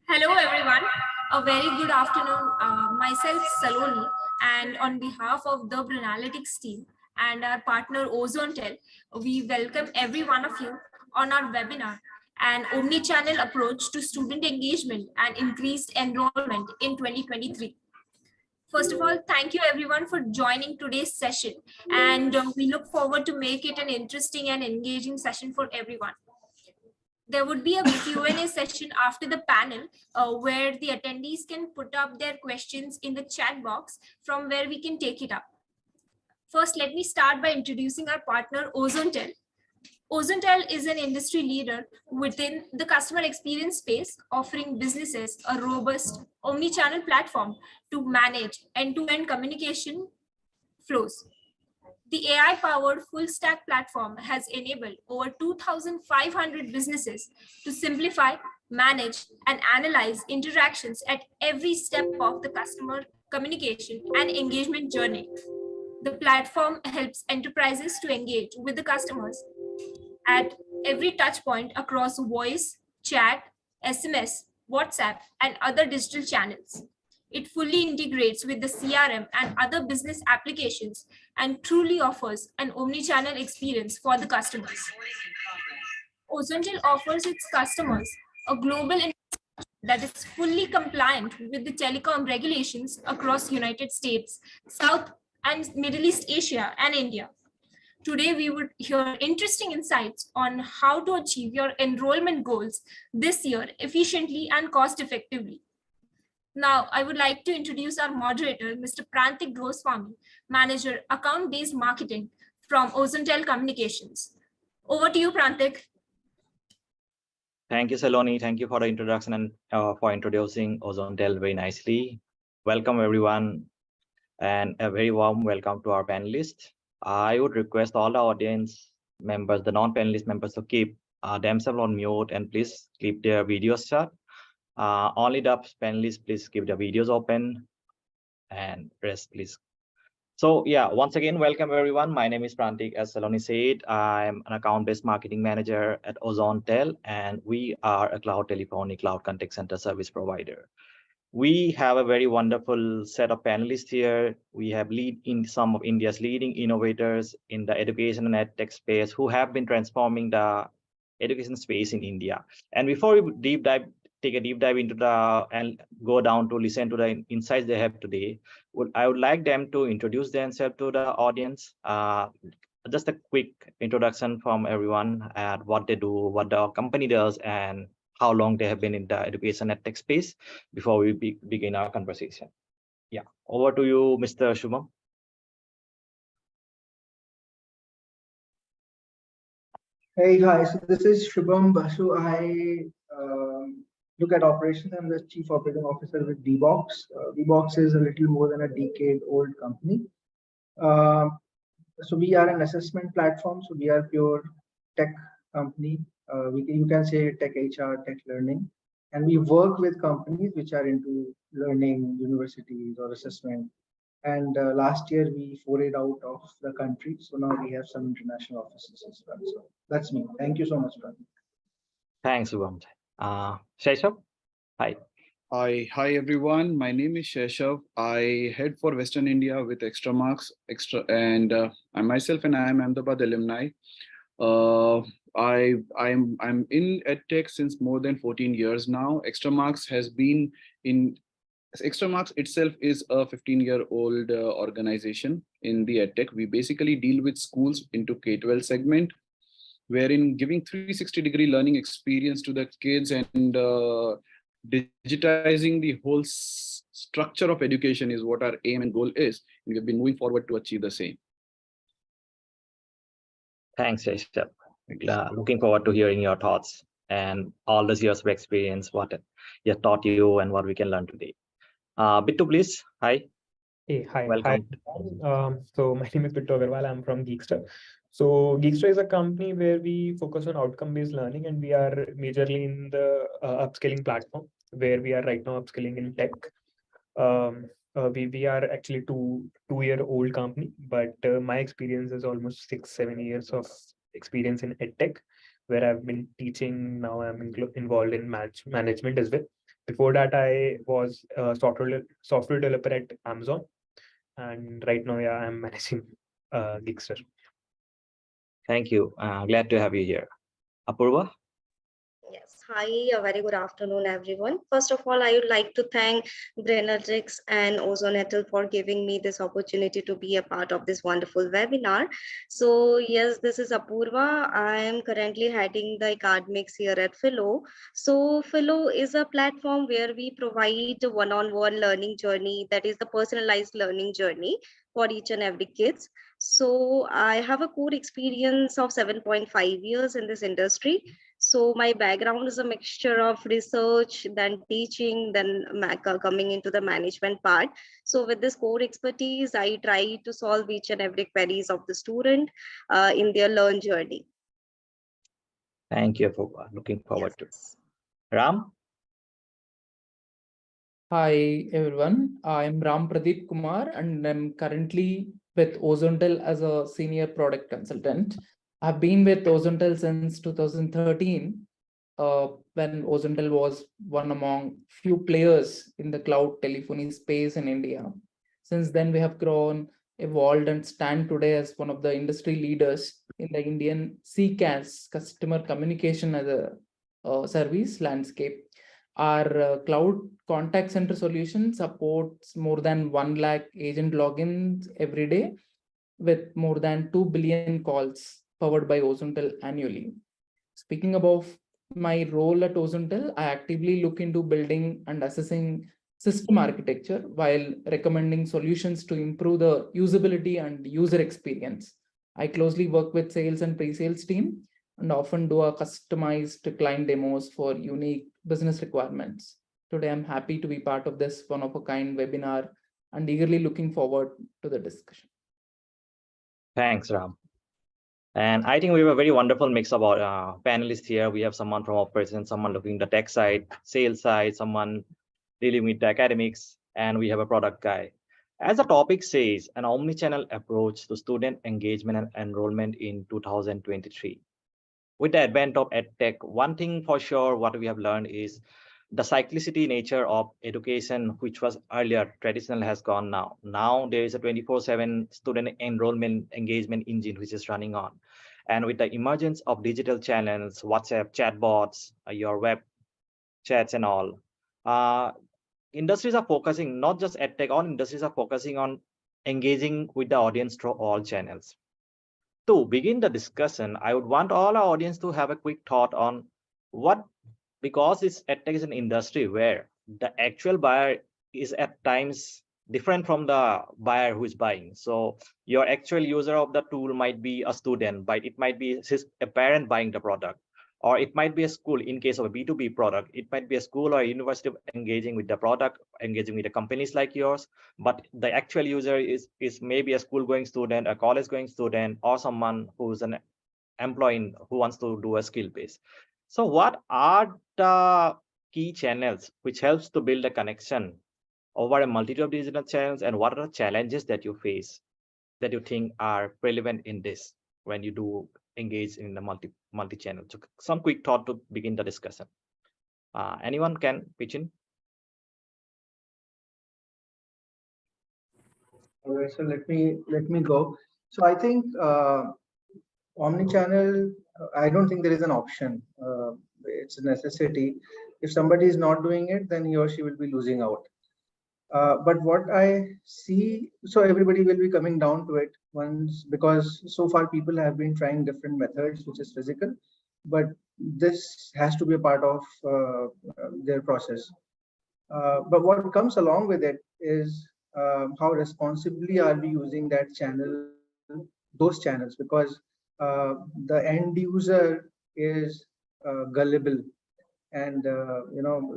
Hello, everyone. A very good afternoon. Myself, Saloni, and on behalf of the Analytics team and our partner OzoneTel, we welcome every one of you on our webinar, an Omnichannel Approach to Student Engagement and Increased Enrollment in 2023. First of all, thank you everyone for joining today's session, and we look forward to make it an interesting and engaging session for everyone. There would be a Q&A session after the panel where the attendees can put up their questions in the chat box from where we can take it up. First, let me start by introducing our partner, OzoneTel. OzoneTel is an industry leader within the customer experience space, offering businesses a robust omni-channel platform to manage end-to-end communication flows. The AI-powered full-stack platform has enabled over 2,500 businesses to simplify, manage, and analyze interactions at every step of the customer communication and engagement journey. The platform helps enterprises to engage with the customers at every touch point across voice, chat, SMS, WhatsApp, and other digital channels. It fully integrates with the CRM and other business applications and truly offers an omni-channel experience for the customers. OzoneTel offers its customers a global infrastructure that is fully compliant with the telecom regulations across United States, South and Middle East Asia, and India. Today, we would hear interesting insights on how to achieve your enrollment goals this year efficiently and cost effectively. Now, I would like to introduce our moderator, Mr. Prantik Goswami, Manager, Account-Based Marketing from OzoneTel Communications. Over to you, Prantik. Thank you, Saloni. Thank you for the introduction and for introducing OzoneTel very nicely. Welcome, everyone, and a very warm welcome to our panelists. I would request all the audience members, the non-panelist members, to keep themselves on mute and please keep their videos shut. Only the panelists, please keep the videos open and rest, please. So yeah, once again, welcome everyone. My name is Prantik. As Saloni said, I'm an account-based marketing manager at OzoneTel, and we are a cloud telephony, cloud contact center service provider. We have a very wonderful set of panelists here. We have some of India's leading innovators in the education and edtech space who have been transforming the education space in India. And before we take a deep dive into and go down to listen to the insights they have today, I would like them to introduce themselves to the audience. Just a quick introduction from everyone at what they do, what the company does, and how long they have been in the education and tech space before we begin our conversation. Yeah, over to you, Mr. Shubham. Hey guys, this is Shubham Basu. I look at operations. I'm the Chief Operating Officer with Dbox. Dbox is a little more than a decade-old company. So we are an assessment platform. So we are pure tech company. You can say tech HR, tech learning, and we work with companies which are into learning, universities or assessment. And last year we forayed out of the country, so now we have some international offices as well. So that's me. Thank you so much, Prantik. Thanks, Shubham. Shaishav, hi. Hi everyone. My name is Shaishav. I head for Western India with Extra Marks, and I myself and I am Ahmedabad alumni. I'm in EdTech since more than 14 years now. Extra Marks itself is a 15-year-old organization in the EdTech. We basically deal with schools into K-12 segment, wherein giving 360-degree learning experience to the kids and digitizing the whole structure of education is what our aim and goal is. And we've been moving forward to achieve the same. Thanks, Shaishav. Looking forward to hearing your thoughts and all those years of experience, what you taught you and what we can learn today. Bittu, please. Hi. Hey, hi. Welcome. Hi. So my name is Bittu Agarwal. I'm from Geekster. So Geekster is a company where we focus on outcome-based learning, and we are majorly in the upskilling platform, where we are right now upskilling in tech. We are actually two-year-old company, but my experience is almost 6-7 years of experience in EdTech, where I've been teaching. Now I'm involved in management as well. Before that, I was a software developer at Amazon, and right now, yeah, I'm managing Gigster. Thank you. Glad to have you here. Apurva? Yes. Hi, a very good afternoon, everyone. First of all, I would like to thank Brenergix and Ozonetel for giving me this opportunity to be a part of this wonderful webinar. So yes, this is Apurva. I am currently heading the academics here at Philo. So Philo is a platform where we provide a one-on-one learning journey, that is the personalized learning journey for each and every kids. So I have a core experience of 7.5 years in this industry. So my background is a mixture of research, then teaching, then coming into the management part. So with this core expertise, I try to solve each and every queries of the student in their learn journey. Thank you, Apurva. Looking forward to it. Yes. Ram? Hi everyone, I'm Ram Pradeep Kumar and I'm currently with Ozontel as a senior product consultant. I've been with Ozontel since 2013 when Ozontel was one among few players in the cloud telephony space in India. Since then, we have grown, evolved and stand today as one of the industry leaders in the Indian CCaaS, customer communication as a service landscape. Our cloud contact center solution supports more than 1 lakh agent logins every day with more than 2 billion calls powered by Ozontel annually. Speaking about my role at Ozontel, I actively look into building and assessing system architecture while recommending solutions to improve the usability and user experience. I closely work with sales and pre-sales team and often do a customized client demos for unique business requirements. Today, I'm happy to be part of this one-of-a-kind webinar and eagerly looking forward to the discussion. Thanks, Ram. And I think we have a very wonderful mix of our panelists here. We have someone from operations, someone looking at the tech side, sales side, someone dealing with the academics, and we have a product guy. As the topic says, an omnichannel approach to student engagement and enrollment in 2023. With the advent of EdTech, one thing for sure, what we have learned is the cyclicity nature of education, which was earlier traditional, has gone now. Now there is a 24/7 student enrollment engagement engine which is running on. And with the emergence of digital channels, WhatsApp, chatbots, your web chats and all, industries are focusing, not just EdTech, all industries are focusing on engaging with the audience through all channels. To begin the discussion, I would want all our audience to have a quick thought on what, because it's EdTech is an industry where the actual buyer is at times different from the buyer who is buying. So your actual user of the tool might be a student, but it might be a parent buying the product, or it might be a school. In case of a B2B product, it might be a school or a university engaging with the product, engaging with the companies like yours, but the actual user is maybe a school going student, a college going student, or someone who's an employee who wants to do a skill base. So what are the key channels which helps to build a connection over a multitude of digital channels, and what are the challenges that you face that you think are relevant in this when you do engage in the multi-channel? So some quick thought to begin the discussion. Anyone can pitch in? All right, so let me go. So I think omnichannel, I don't think there is an option. It's a necessity. If somebody is not doing it, then he or she will be losing out. But what I see, so everybody will be coming down to it once, because so far people have been trying different methods, which is physical, but this has to be a part of their process. But what comes along with it is how responsibly are we using that channel, those channels, because the end user is gullible, and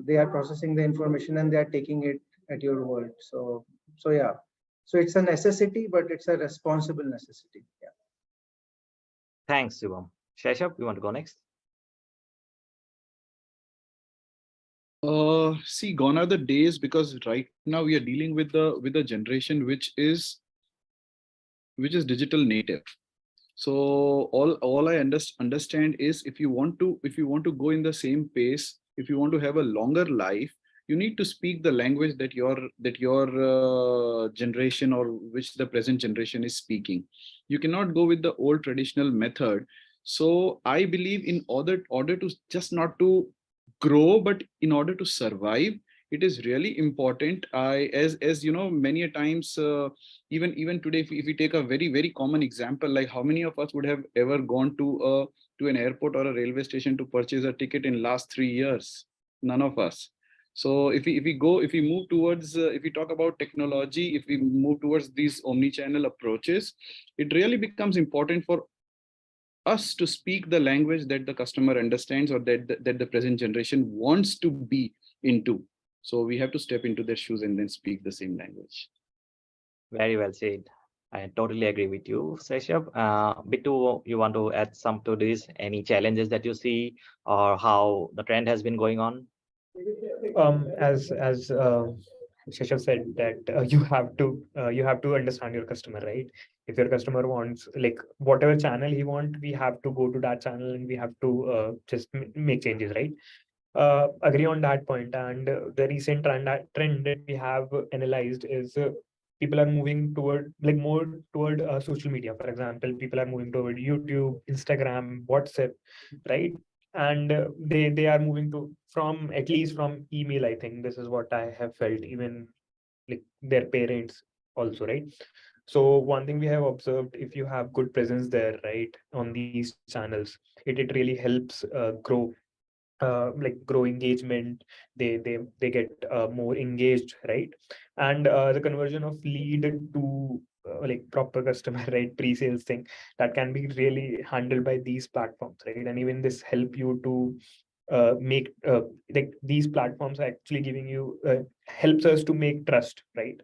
they are processing the information and they are taking it at your word. So yeah, so it's a necessity, but it's a responsible necessity. Yeah. Thanks, Shivam. Shashab, you want to go next? See, gone are the days, because right now we are dealing with the generation which is digital native. So all I understand is if you want to go in the same pace, if you want to have a longer life, you need to speak the language that your generation or which the present generation is speaking. You cannot go with the old traditional method. So I believe in order to just not to grow, but in order to survive, it is really important. As you know, many a times, even today, if we take a very common example, like how many of us would have ever gone to an airport or a railway station to purchase a ticket in last 3 years? None of us. So if we move towards, if we talk about technology, if we move towards these omni-channel approaches, it really becomes important for us to speak the language that the customer understands, or that the present generation wants to be into. So we have to step into their shoes and then speak the same language. Very well said. I totally agree with you, Seshab. Bittu, you want to add some to this? Any challenges that you see, or how the trend has been going on? As Shashav said that you have to understand your customer, right? If your customer wants, like, whatever channel he wants, we have to go to that channel and we have to just make changes, right? Agree on that point. And the recent trend that we have analyzed is people are moving toward, like, more toward social media. For example, people are moving toward YouTube, Instagram, WhatsApp, right? And they are moving to, from, at least from email. I think this is what I have felt, even like their parents also, right? So one thing we have observed, if you have good presence there, right, on these channels, it really helps grow engagement. They get more engaged, right? And the conversion of lead to like proper customer, right, pre-sales thing, that can be really handled by these platforms, right? And even this help you to make like these platforms are actually giving you helps us to make trust, right?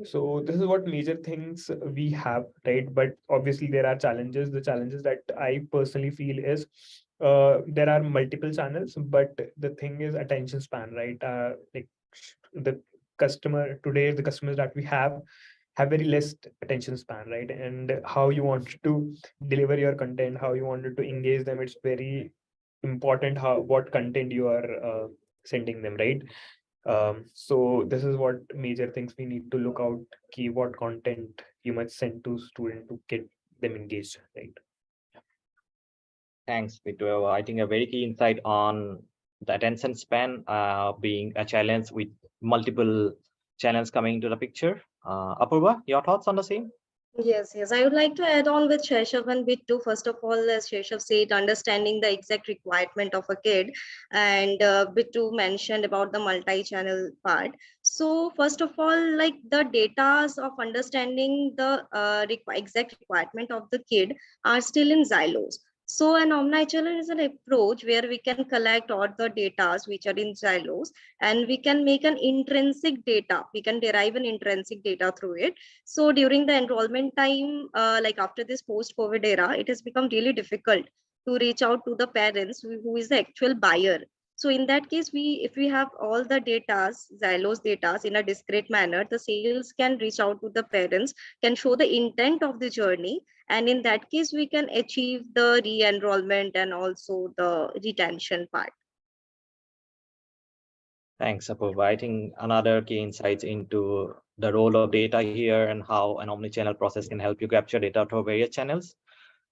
So this is what major things we have, right? But obviously there are challenges. The challenges that I personally feel is there are multiple channels, but the thing is attention span, right? Like the the customers that we have very less attention span, right? And how you want to deliver your content, how you wanted to engage them, it's very important how what content you are sending them, right? So this is what major things we need to look out, key what content you must send to student to get them engaged, right? Thanks, Bittu. I think a very key insight on the attention span being a challenge with multiple channels coming into the picture. Apurva, your thoughts on the same? Yes. I would like to add on with Sheshav and Bittu. First of all, as Sheshav said, understanding the exact requirement of a kid, and Bittu mentioned about the multi-channel part. So first of all, like the data of understanding the exact requirement of the kid are still in silos. So an omnichannel is an approach where we can collect all the data which are in silos, and we can make an intrinsic data. We can derive an intrinsic data through it. So during the enrollment time, like after this post-COVID era, it has become really difficult to reach out to the parents who is the actual buyer. So in that case, if we have all the data, Xylos data in a discrete manner, the sales can reach out to the parents, can show the intent of the journey. And in that case, we can achieve the re-enrollment and also the retention part. Thanks, Apurva. I think another key insights into the role of data here and how an omnichannel process can help you capture data through various channels.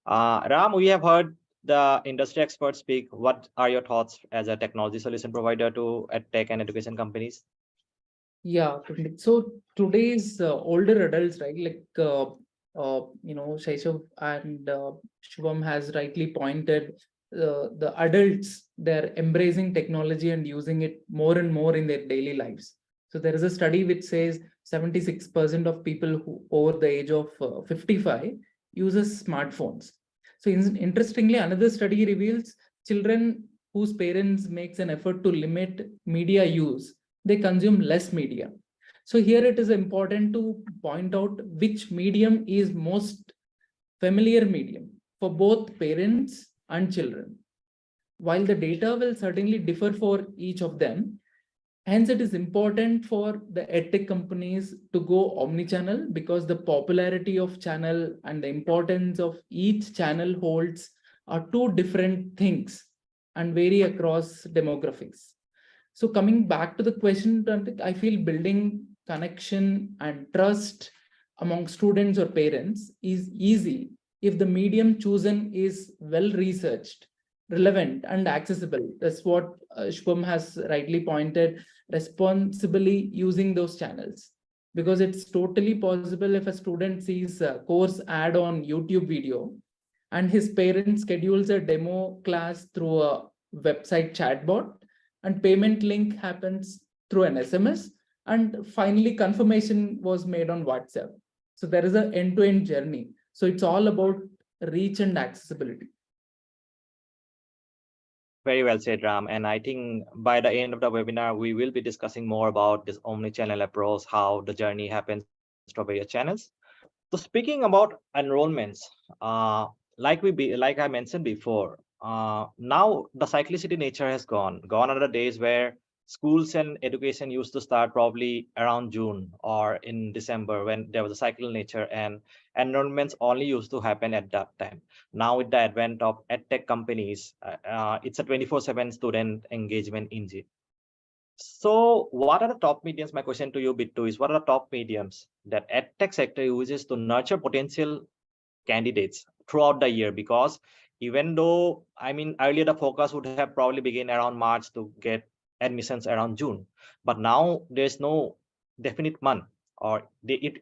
Ram, we have heard the industry experts speak. What are your thoughts as a technology solution provider to tech and education companies? Yeah, so today's older adults, right? Like Shaishav and Shubham has rightly pointed, the adults, they're embracing technology and using it more and more in their daily lives. So there is a study which says 76% of people who over the age of 55 uses smartphones. So interestingly, another study reveals children whose parents makes an effort to limit media use, they consume less media. So here it is important to point out which medium is most familiar medium for both parents and children. While the data will certainly differ for each of them, hence it is important for the edtech companies to go omnichannel, because the popularity of channel and the importance of each channel holds are two different things and vary across demographics. So coming back to the question, Prantik, I feel building connection and trust among students or parents is easy if the medium chosen is well researched, relevant, and accessible. That's what Shubham has rightly pointed, responsibly using those channels. Because it's totally possible if a student sees a course ad on YouTube video and his parent schedules a demo class through a website chatbot, and payment link happens through an SMS, and finally confirmation was made on WhatsApp. So there is an end-to-end journey. So it's all about reach and accessibility. Very well said, Ram. And I think by the end of the webinar, we will be discussing more about this omnichannel approach, how the journey happens to various channels. So speaking about enrollments, like I mentioned before, now the cyclicity nature has gone. Gone are the days where schools and education used to start probably around June or in December, when there was a cyclical nature, and enrollments only used to happen at that time. Now with the advent of edtech companies, it's a 24/7 student engagement engine. So what are the top mediums? My question to you, Bittu, is what are the top mediums that edtech sector uses to nurture potential candidates throughout the year? Because even though, I mean, earlier the focus would have probably begun around March to get admissions around June, but now there's no definite month, or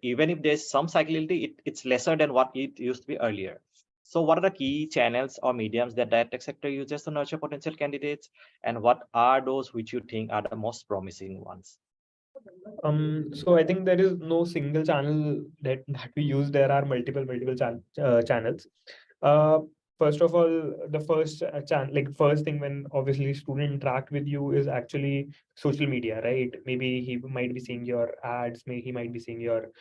even if there's some cyclicality, it's lesser than what it used to be earlier. So what are the key channels or mediums that the edtech sector uses to nurture potential candidates, and what are those which you think are the most promising ones? So I think there is no single channel that we use. There are multiple channels. First of all, the first first thing when obviously student interact with you is actually social media, right? Maybe he might be seeing your ads, maybe he might be seeing your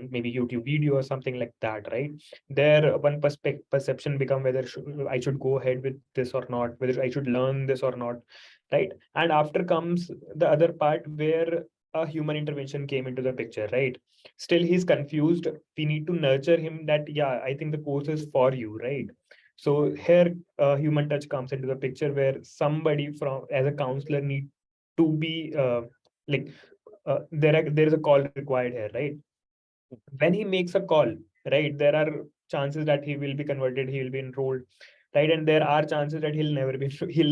maybe YouTube video or something like that, right? There one perception become whether I should go ahead with this or not, whether I should learn this or not, right? And after comes the other part where a human intervention came into the picture, right? Still he's confused. We need to nurture him that, yeah, I think the course is for you, right? So here human touch comes into the picture, where somebody from as a counselor need to be there is a call required here, right? When he makes a call, right, there are chances that he will be converted, he will be enrolled, right? And there are chances that he'll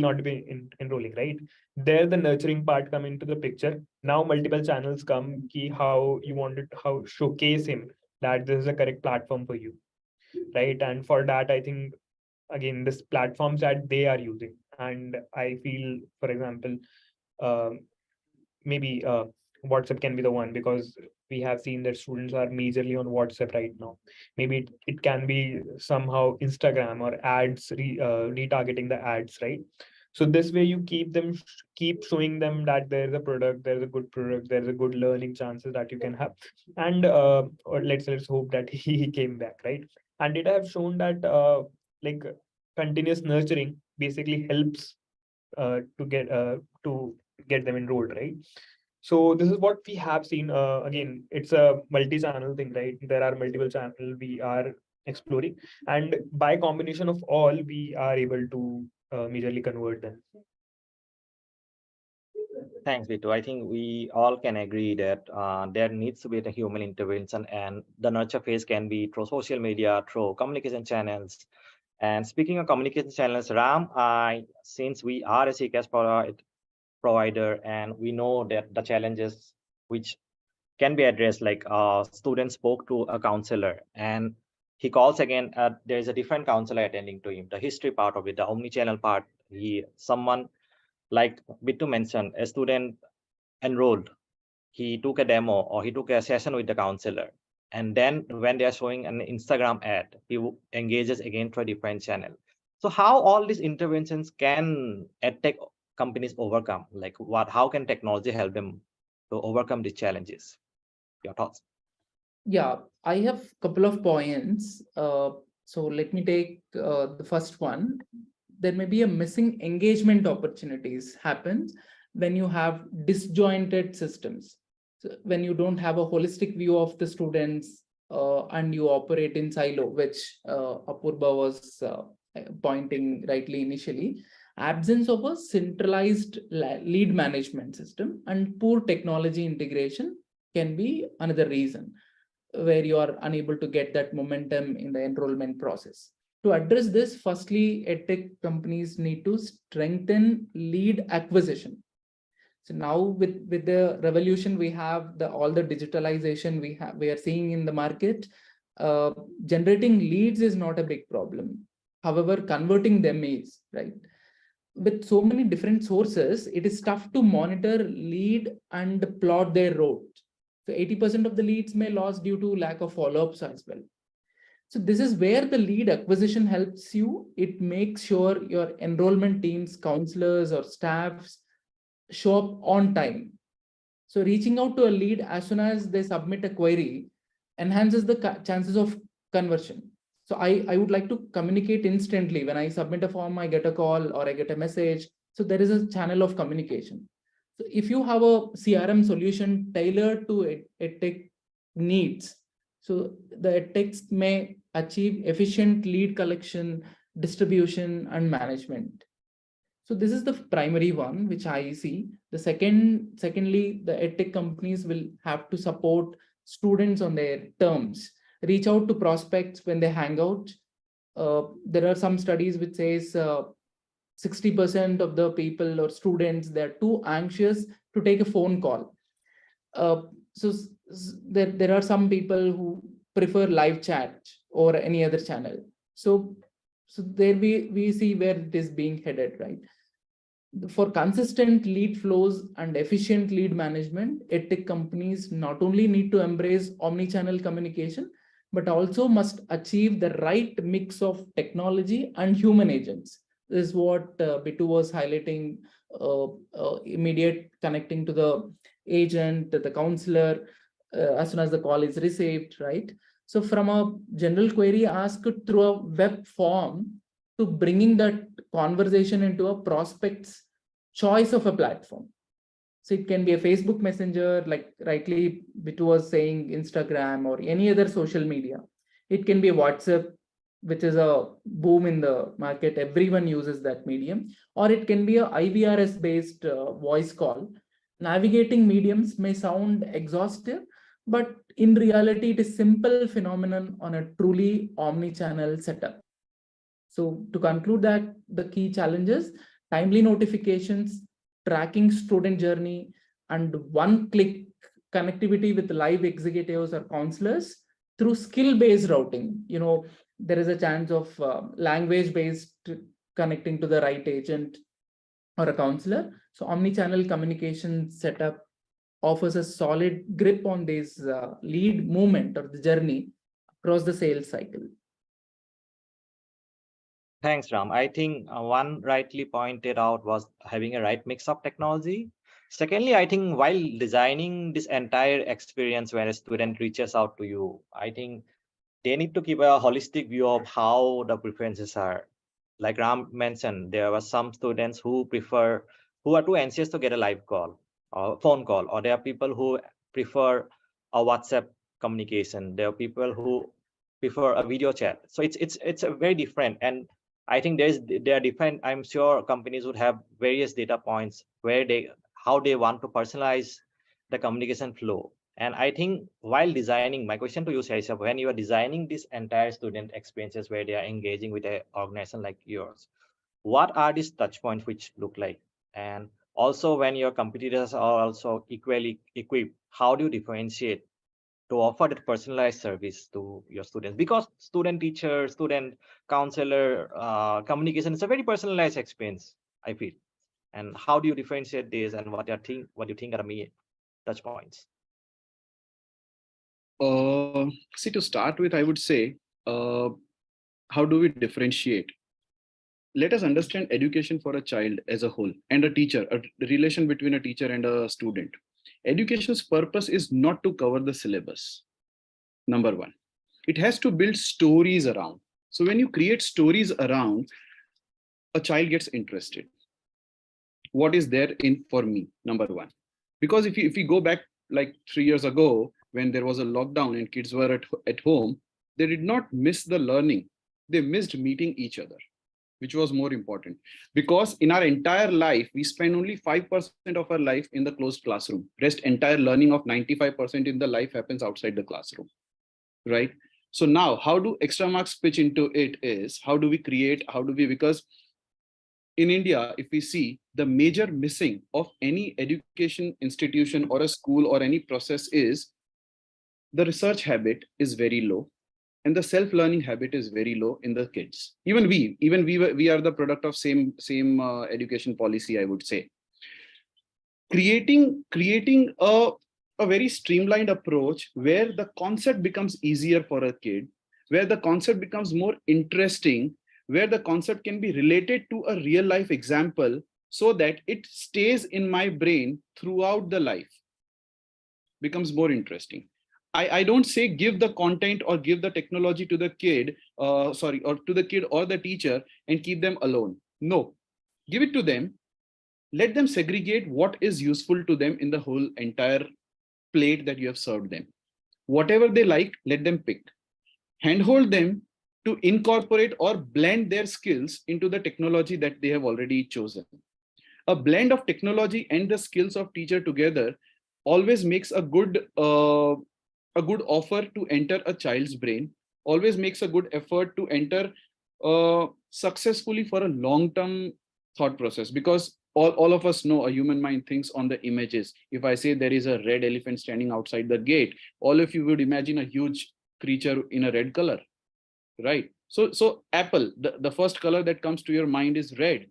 not be enrolling, right? There the nurturing part come into the picture. Now multiple channels come, key how you wanted, how showcase him that this is a correct platform for you, right? And for that, I think again this platforms that they are using, and I feel, for example, um, maybe WhatsApp can be the one, because we have seen that students are majorly on WhatsApp right now. Maybe it can be somehow Instagram or ads, retargeting the ads, right? So this way you keep showing them that there's a product, there's a good product, there's a good learning chances that you can have. And or let's hope that he came back, right? And data have shown that like continuous nurturing basically helps to get them enrolled, right? So this is what we have seen. Again, it's a multi-channel thing, right? There are multiple channels we are exploring, and by combination of all, we are able to majorly convert them. Thanks, Vito. I think we all can agree that there needs to be the human intervention, and the nurture phase can be through social media, through communication channels. And speaking of communication channels, Ram, since we are a CCAS provider, and we know that the challenges which can be addressed, like student spoke to a counselor and he calls again, there is a different counselor attending to him. The history part of it, the omni-channel part, someone like Bittu mentioned, a student enrolled, he took a demo or he took a session with the counselor, and then when they are showing an Instagram ad, he engages again through a different channel. So how all these interventions can edtech companies overcome? Like how can technology help them to overcome these challenges? Your thoughts? Yeah, I have a couple of points. So let me take the first one. There may be a missing engagement opportunities happens when you have disjointed systems. So when you don't have a holistic view of the students and you operate in silo, which Apurba was pointing rightly initially. absence of a centralized lead management system and poor technology integration can be another reason where you are unable to get that momentum in the enrollment process. To address this, firstly, edtech companies need to strengthen lead acquisition. So now with the revolution we have, all the digitalization we are seeing in the market, generating leads is not a big problem. However, converting them is, right? With so many different sources, it is tough to monitor lead and plot their route. So 80% of the leads may lose due to lack of follow-ups as well. So this is where the lead acquisition helps you. It makes sure your enrollment teams, counselors, or staffs show up on time. So reaching out to a lead as soon as they submit a query enhances the chances of conversion. So I would like to communicate instantly. When I submit a form, I get a call or I get a message. So there is a channel of communication. So if you have a CRM solution tailored to edtech needs, so the edtechs may achieve efficient lead collection, distribution, and management. So this is the primary one, which I see. Secondly, the edtech companies will have to support students on their terms, reach out to prospects when they hang out. There are some studies which says 60% of the people or students, they're too anxious to take a phone call. So there are some people who prefer live chat or any other channel. So there we see where it is being headed, right? For consistent lead flows and efficient lead management, edtech companies not only need to embrace omni-channel communication, but also must achieve the right mix of technology and human agents. This is what Bitu was highlighting, immediate connecting to the agent, the counselor, as soon as the call is received, right? So from a general query asked through a web form to bringing that conversation into a prospect's choice of a platform. So it can be a Facebook Messenger, like rightly Bitu was saying, Instagram or any other social media. It can be a WhatsApp, which is a boom in the market. Everyone uses that medium. Or it can be a IVRS-based voice call. Navigating mediums may sound exhaustive, but in reality, it is a simple phenomenon on a truly omni-channel setup. So to conclude that, the key challenges: timely notifications, tracking student journey, and one-click connectivity with live executives or counselors through skill-based routing. You know, there is a chance of language-based connecting to the right agent or a counselor. So omni-channel communication setup offers a solid grip on this lead movement or the journey across the sales cycle. Thanks, Ram. I think one rightly pointed out was having a right mix of technology. Secondly, I think while designing this entire experience when a student reaches out to you, I think they need to keep a holistic view of how the preferences are. Like Ram mentioned, there were some students who are too anxious to get a live call or phone call, or there are people who prefer a WhatsApp communication. There are people who prefer a video chat. So it's a very different. And I think there are different. I'm sure companies would have various data points where how they want to personalize the communication flow. And I think while designing, my question to you, Shaisha, when you are designing this entire student experiences where they are engaging with an organization like yours, what are these touch points which look like? And also when your competitors are also equally equipped, how do you differentiate to offer that personalized service to your students? Because student teacher, student counselor communication is a very personalized experience, I feel. And how do you differentiate this, and what do you think are the main touch points? See, to start with, I would say, how do we differentiate? Let us understand education for a child as a whole and a teacher, a relation between a teacher and a student. Education's purpose is not to cover the syllabus. Number one, it has to build stories around. So when you create stories around, a child gets interested. What is there in for me? Number one, because if you go back like 3 years ago, when there was a lockdown and kids were at home, they did not miss the learning. They missed meeting each other. which was more important, because in our entire life, we spend only 5% of our life in the closed classroom. Rest entire learning of 95% in the life happens outside the classroom, right? So now how do extra marks pitch into it is, because in India, if we see, the major missing of any education institution or a school or any process is the research habit is very low, and the self-learning habit is very low in the kids. Even we are the product of same education policy, I would say. Creating a very streamlined approach where the concept becomes easier for a kid, where the concept becomes more interesting, where the concept can be related to a real life example, so that it stays in my brain throughout the life, becomes more interesting. I don't say give the content or give the technology to the kid, or to the kid or the teacher and keep them alone. No, give it to them. Let them segregate what is useful to them in the whole entire plate that you have served them. Whatever they like, let them pick. Handhold them to incorporate or blend their skills into the technology that they have already chosen. A blend of technology and the skills of teacher together always makes a good offer to enter a child's brain, always makes a good effort to enter successfully for a long-term thought process, because all of us know a human mind thinks on the images. If I say there is a red elephant standing outside the gate, all of you would imagine a huge creature in a red color, right? So apple, the first color that comes to your mind is red.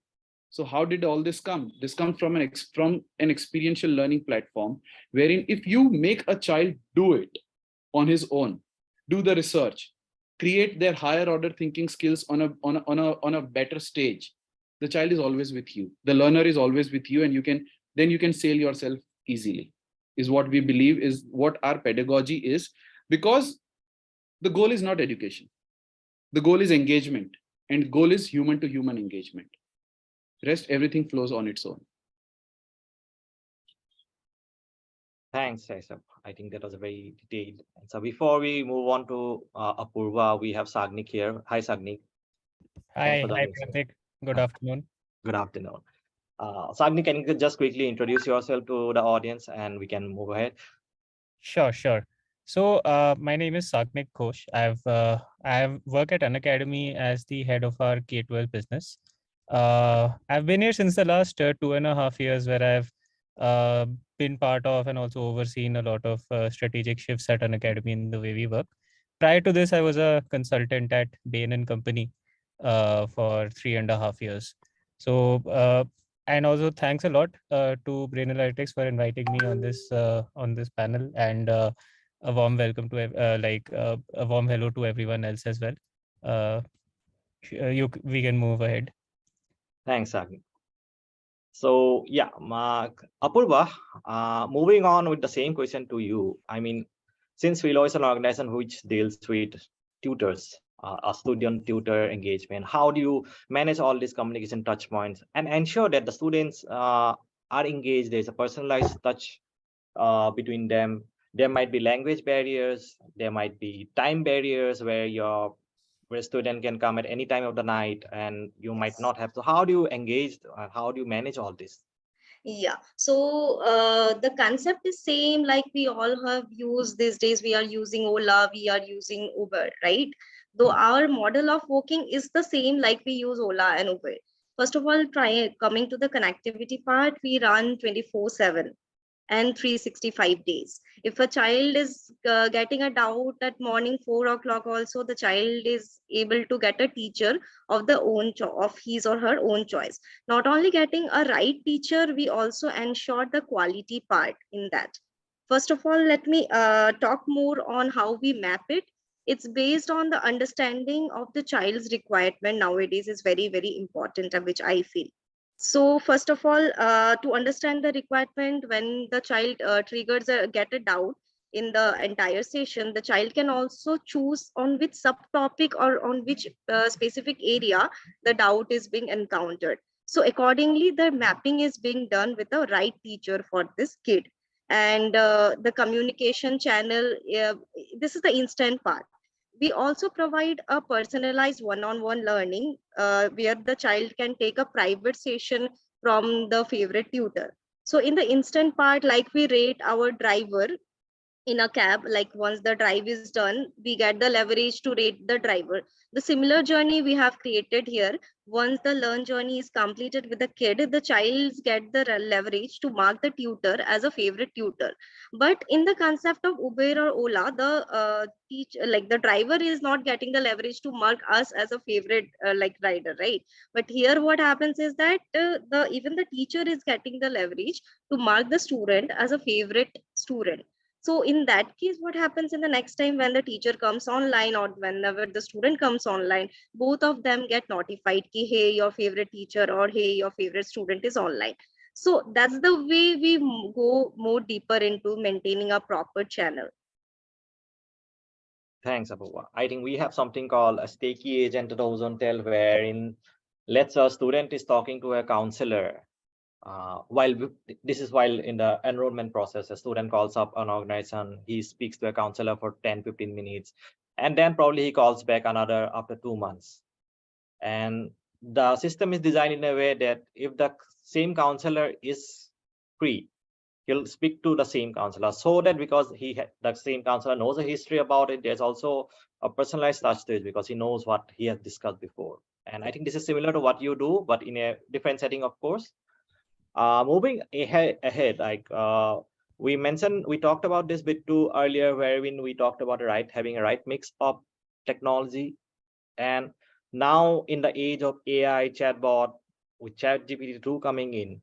So how did all this come? This comes from an experiential learning platform, wherein if you make a child do it on his own, do the research, create their higher order thinking skills on a better stage, the child is always with you. The learner is always with you, and you can sail yourself easily, is what we believe, is what our pedagogy is, because the goal is not education. The goal is engagement, and goal is human to human engagement. Rest, everything flows on its own. Thanks, Saisab. I think that was a very detailed answer. Before we move on to Apurva, we have Sagnik here. Hi, Sagnik. Hi, for hi, joining, sir. Pratik. Good afternoon. Good afternoon. Sagnik, can you just quickly introduce yourself to the audience and we can move ahead? Sure. So, my name is Saknik Ghosh. I've worked at Unacademy as the head of our K-12 business. I've been here since the last 2.5 years, where I've been part of and also overseen a lot of strategic shifts at Unacademy in the way we work. Prior to this, I was a consultant at Bain & Company for 3.5 years. So, and also thanks a lot to Brain Analytics for inviting me on this panel, and a warm welcome to a warm hello to everyone else as well. We can move ahead. Thanks, Sagnik. So yeah, Apurva, moving on with the same question to you. I mean, since Philo is an organization which deals with tutors, a student tutor engagement, how do you manage all these communication touch points and ensure that the students are engaged? There's a personalized touch between them. There might be language barriers, there might be time barriers where a student can come at any time of the night and you might not have to. How do you engage? How do you manage all this? Yeah, so the concept is same like we all have used these days. We are using Ola, we are using Uber, right? Though our model of working is the same like we use Ola and Uber. First of all, coming to the connectivity part, we run 24/7 and 365 days. If a child is getting a doubt at morning 4 o'clock, also the child is able to get a teacher of of his or her own choice. Not only getting a right teacher, we also ensure the quality part in that. First of all, let me talk more on how we map it. It's based on the understanding of the child's requirement nowadays is very, very important, which I feel. So first of all, to understand the requirement, when the child get a doubt in the entire session, the child can also choose on which subtopic or on which specific area the doubt is being encountered. So accordingly, the mapping is being done with the right teacher for this kid. And the communication channel, this is the instant part. We also provide a personalized one-on-one learning where the child can take a private session from the favorite tutor. So in the instant part, like we rate our driver in a cab, like once the drive is done, we get the leverage to rate the driver. The similar journey we have created here. Once the learn journey is completed with the kid, the childs get the leverage to mark the tutor as a favorite tutor. But in the concept of Uber or Ola, the like the driver is not getting the leverage to mark us as a favorite like rider, right? But here what happens is that the even the teacher is getting the leverage to mark the student as a favorite student. So in that case, what happens in the next time when the teacher comes online or whenever the student comes online, both of them get notified ki, hey, your favorite teacher or hey, your favorite student is online. So that's the way we go more deeper into maintaining a proper channel. Thanks, Apurva. I think we have something called a sticky agent at Ozontel, wherein let's a student is talking to a counselor. This is while in the enrollment process, a student calls up an organization, he speaks to a counselor for 10-15 minutes, and then probably he calls back another after 2 months. And the system is designed in a way that if the same counselor is free, he'll speak to the same counselor, so that because the same counselor knows the history about it, there's also a personalized touch to it because he knows what he has discussed before. And I think this is similar to what you do, but in a different setting, of course. Moving ahead, like we talked about this bit too earlier, wherein we talked about having a right mix of technology. And now in the age of AI chatbot with ChatGPT-2 coming in,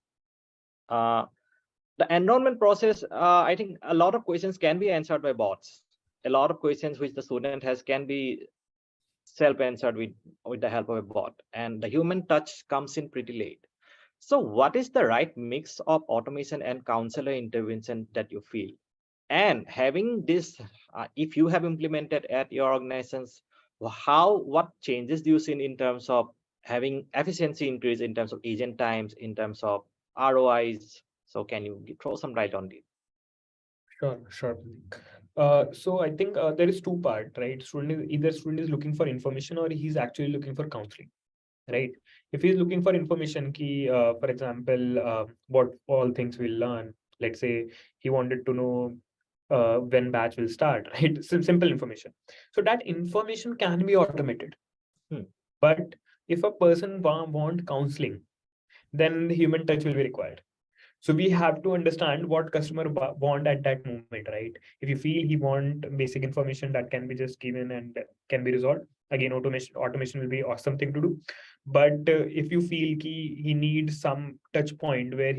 the enrollment process, I think a lot of questions can be answered by bots. A lot of questions which the student has can be self-answered with the help of a bot, and the human touch comes in pretty late. So what is the right mix of automation and counselor intervention that you feel? And having this, if you have implemented at your organizations, what changes do you see in terms of having efficiency increase, in terms of agent times, in terms of ROIs? So can you throw some light on it? Sure. So I think there is two part, right? Either student is looking for information or he's actually looking for counseling, right? If he's looking for information, for example, what all things will learn. Let's say he wanted to know when batch will start, right? Simple information. So that information can be automated. But if a person want counseling, then the human touch will be required. So we have to understand what customer want at that moment, right? If you feel he want basic information that can be just given and can be resolved, again, automation will be awesome thing to do. But if you feel he needs some touch point where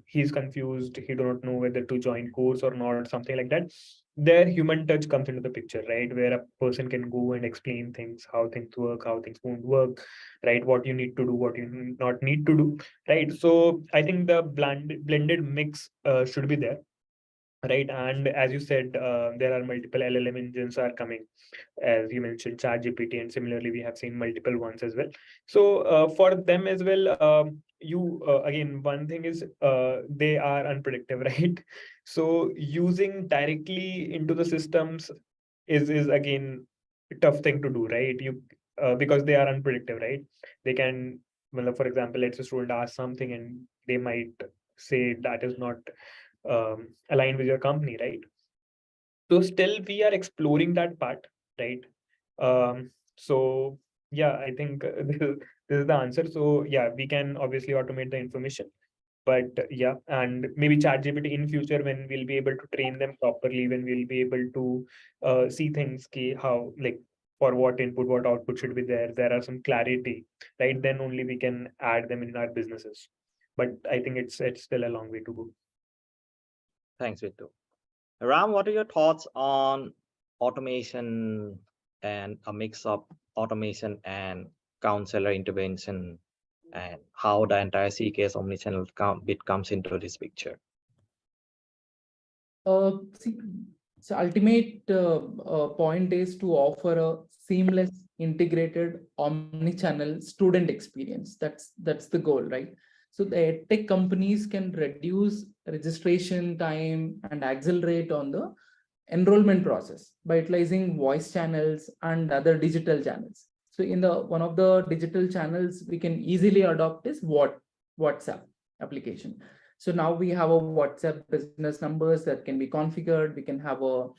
he's confused, he do not know whether to join course or not, something like that, there human touch comes into the picture, right? Where a person can go and explain things, how things work, how things won't work, right? What you need to do, what you not need to do, right? So I think the blended mix should be there, right? And as you said, there are multiple LLM engines are coming, as you mentioned, ChatGPT, and similarly we have seen multiple ones as well. So for them as well, again, one thing is they are unpredictable, right? So using directly into the systems is again a tough thing to do, right? Because they are unpredictable, right? They can, well, for example, let's just student ask something and they might say that is not aligned with your company, right? So still we are exploring that part, right? So yeah, I think this is the answer. So yeah, we can obviously automate the information, but yeah, and maybe ChatGPT in future, when we'll be able to train them properly, when we'll be able to see things how, like, for what input, what output should be there are some clarity, right? Then only we can add them in our businesses. But I think it's still a long way to go. Thanks, Vitu. Ram, what are your thoughts on automation and a mix of automation and counselor intervention, and how the entire CKS omnichannel bit comes into this picture? See, so ultimate point is to offer a seamless, integrated, omni-channel student experience. That's the goal, right? So the tech companies can reduce registration time and accelerate on the enrollment process by utilizing voice channels and other digital channels. So in the one of the digital channels we can easily adopt is WhatsApp application. So now we have a WhatsApp business numbers that can be configured. We can have a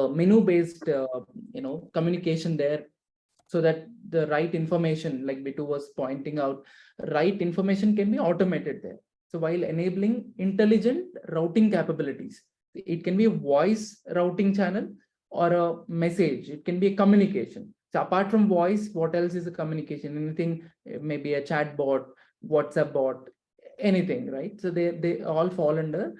menu-based communication there, so that the right information, like Bitu was pointing out, right information can be automated there. So while enabling intelligent routing capabilities, it can be a voice routing channel or a message. It can be a communication. So apart from voice, what else is a communication? Anything, maybe a chat bot, WhatsApp bot, anything, right? So they all fall under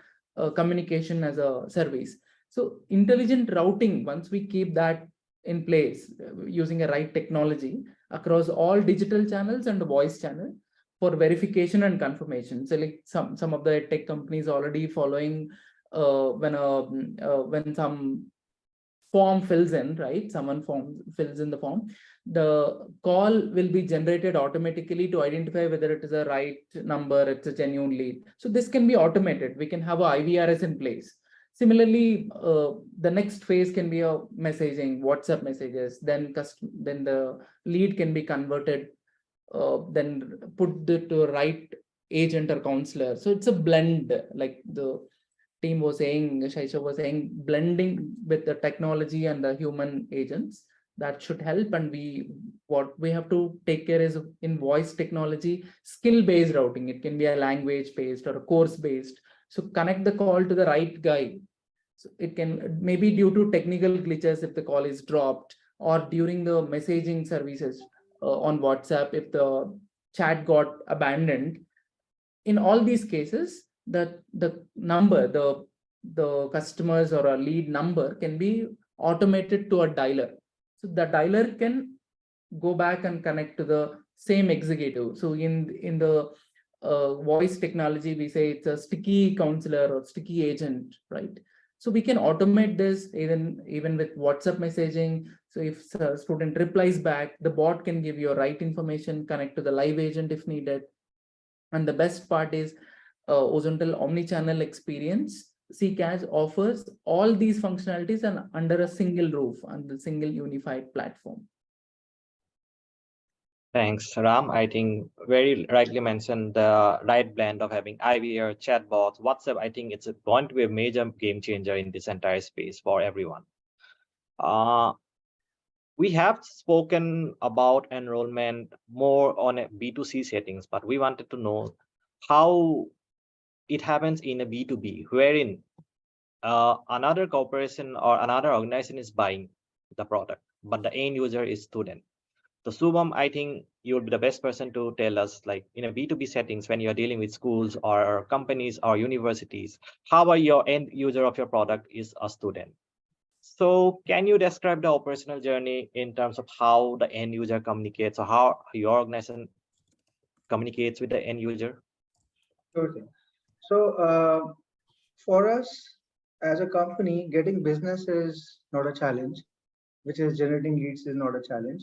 communication as a service. So intelligent routing, once we keep that in place using a right technology across all digital channels and voice channel for verification and confirmation. So like some of the tech companies already following when some form fills in, right? Someone fills in the form, the call will be generated automatically to identify whether it is a right number, it's a genuine lead. So this can be automated. We can have a IVRS in place. Similarly, the next phase can be a messaging, WhatsApp messages, then the lead can be converted, then put to a right agent or counselor. So it's a blend, like the team was saying, Shaisha was saying, blending with the technology and the human agents that should help. And what we have to take care is in voice technology, skill-based routing. It can be a language-based or a course-based. So connect the call to the right guy. So it can maybe due to technical glitches if the call is dropped, or during the messaging services on WhatsApp if the chat got abandoned. In all these cases, the number, the customers or a lead number can be automated to a dialer. So the dialer can go back and connect to the same executive. So in the voice technology, we say it's a sticky counselor or sticky agent, right? So we can automate this even with WhatsApp messaging. So if a student replies back, the bot can give you right information, connect to the live agent if needed. And the best part is Ozontel Omnichannel Experience CCAS offers all these functionalities and under a single roof, on the single unified platform. Thanks, Ram. I think very rightly mentioned the right blend of having IVR, chatbots, WhatsApp. I think it's going to be a major game changer in this entire space for everyone. We have spoken about enrollment more on a B2C settings, but we wanted to know how it happens in a B2B, wherein another corporation or another organization is buying the product, but the end user is student. So Subham, I think you'll be the best person to tell us, like in a B2B settings, when you're dealing with schools or companies or universities, how are your end user of your product is a student. So can you describe the operational journey in terms of how the end user communicates, or how your organization communicates with the end user? Sure thing. So for us as a company, getting business is not a challenge, which is generating leads is not a challenge.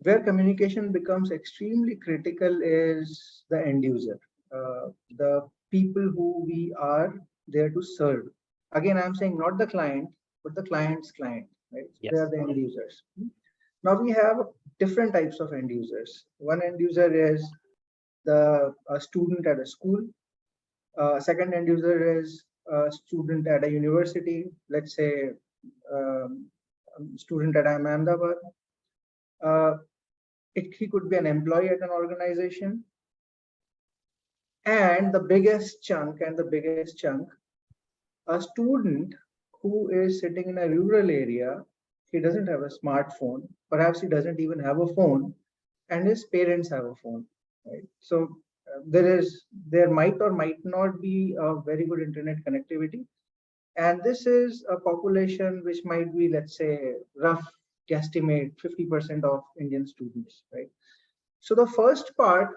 Where communication becomes extremely critical is the end user, the people who we are there to serve. Again, I'm saying not the client, but the client's client, right? Yes. They are the end users. Now we have different types of end users. One end user is a student at a school. Second end user is a student at a university. Let's say student at Ahmedabad. He could be an employee at an organization. And the biggest chunk, a student who is sitting in a rural area, he doesn't have a smartphone, perhaps he doesn't even have a phone, and his parents have a phone, right? So there might or might not be a very good internet connectivity. And this is a population which might be, let's say, rough guesstimate 50% of Indian students, right? So the first part